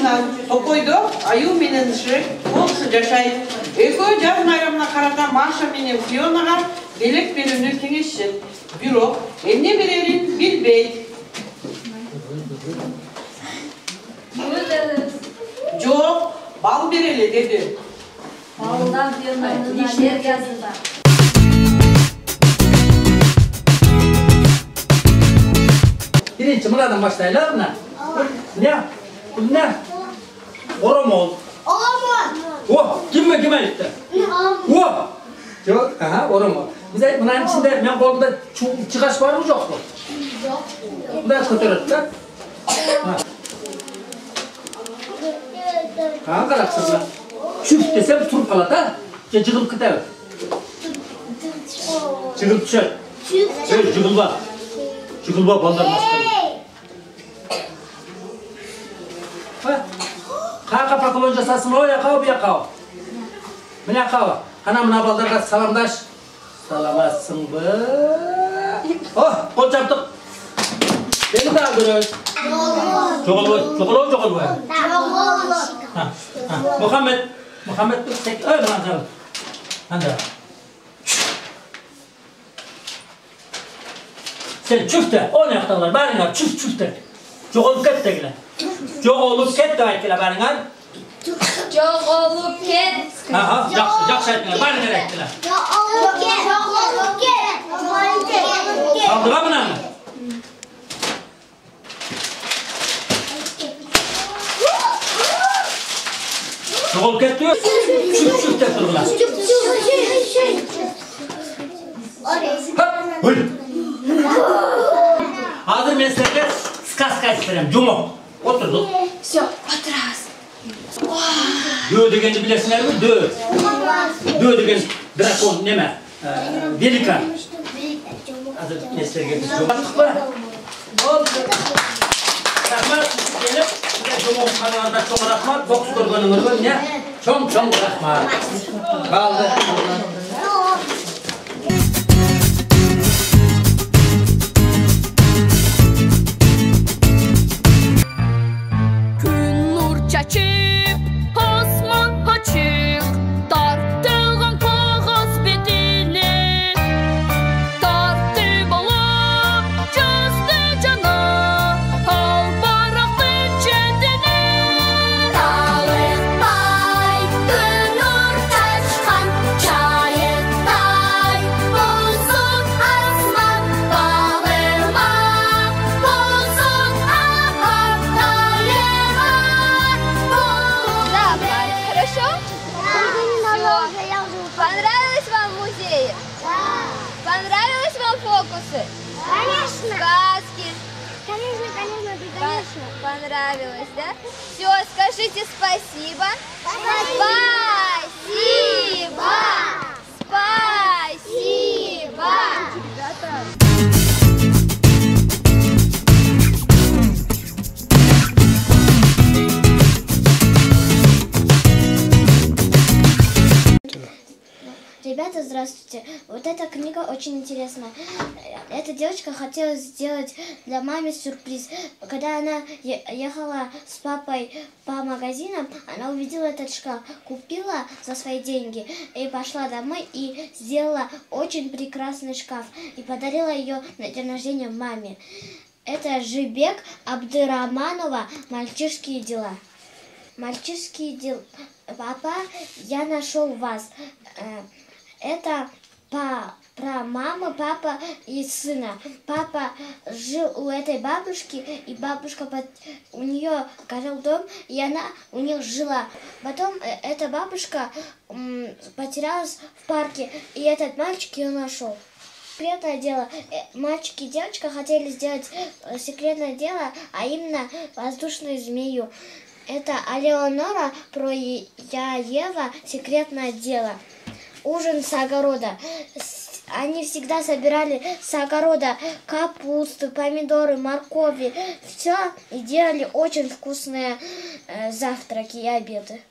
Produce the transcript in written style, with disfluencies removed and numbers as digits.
Аймагынан Токойдо Аю менен Шрек болушу жашайт. Экөө жаз майрамына карата Маша менен Фионага белек берүүнү кеңешишет. Бирок эмне берерин билбейт. Жок, бал берели деди. Балдан Фионанын аллергиясында. Birinci mınadan başlayalım mı? Ne? Bu ne? Oromol. Oh, kime gitti? Oh. Yok, aha, oromol. Bize bunların içinde ben kolumda çıkaç var mı yok mu? Yok. Bunlar kötü da. Ha, karaksızlar. Çüft desem turup kalat ha. Cıgılıp gider. Cıgılıp düşer. Evet, cıgılba. Cıgılba baldan başlayalım. Kaka pakolon jasasın o yakav bu yakav. Mene yakav. Ana mına baldarga salamdaş. Salamasın bu. Oh, kol çarptık. Beni daha görüyoruz. Çokol. Muhammed dur tek öyle manzaralı. Hadi. Sen çüfte, o ne yaptılar? Bari yap, çüfte. Çokolup ket de gile. Çokolup ket de ayıkla bari yap. Çokolup ket. Ha, yakşı ayıkla, bari yap ayıkla. Çokolup ket. Aldığa mı ne? Çokolup ket diyor, çüfte durgular. Hop, buyur. Hazır ben size ska isterim, cumhur. Oturduk. Все, отраз. Dö degeni bilesiniz mi? Dö degen drakon neme? Velikan. Hazır mesleğe biz cumhurluk mu? Oldu. Rahmat gelip, size cumhur kanalında çok rahmat. Boks görgününüz ne? Çok rahmat. Kaldı. Çaçıp, osman açık, tartılgan kağız bedeli, tartıp alıp cızdı cana, al baraktı kendine. Dağlıktay, gün ortaçkan, çayıktay, bulsun asman, bağırma, bulsun ahar, Хорошо? Понравилось вам музей? Да. Понравилось вам фокусы? Конечно. Сказки? Конечно. Понравилось, да? Все, скажите спасибо. Спасибо. Спасибо. Ребята, здравствуйте. Вот эта книга очень интересная. Эта девочка хотела сделать для мамы сюрприз. Когда она ехала с папой по магазинам, она увидела этот шкаф, купила за свои деньги и пошла домой и сделала очень прекрасный шкаф и подарила ее на день рождения маме. Это Жибек Абдыраманова «Мальчишские дела». Мальчишские дела. Папа, я нашел вас. Это про маму, папа и сына. Папа жил у этой бабушки, и бабушка у нее горел дом, и она у них жила. Потом эта бабушка потерялась в парке, и этот мальчик ее нашел. Секретное дело. Мальчик и девочка хотели сделать секретное дело, а именно воздушную змею. Это Алеонора про Ева «Секретное дело». Ужин с огорода. Они всегда собирали с огорода капусту, помидоры, моркови. Все и делали очень вкусные завтраки и обеды.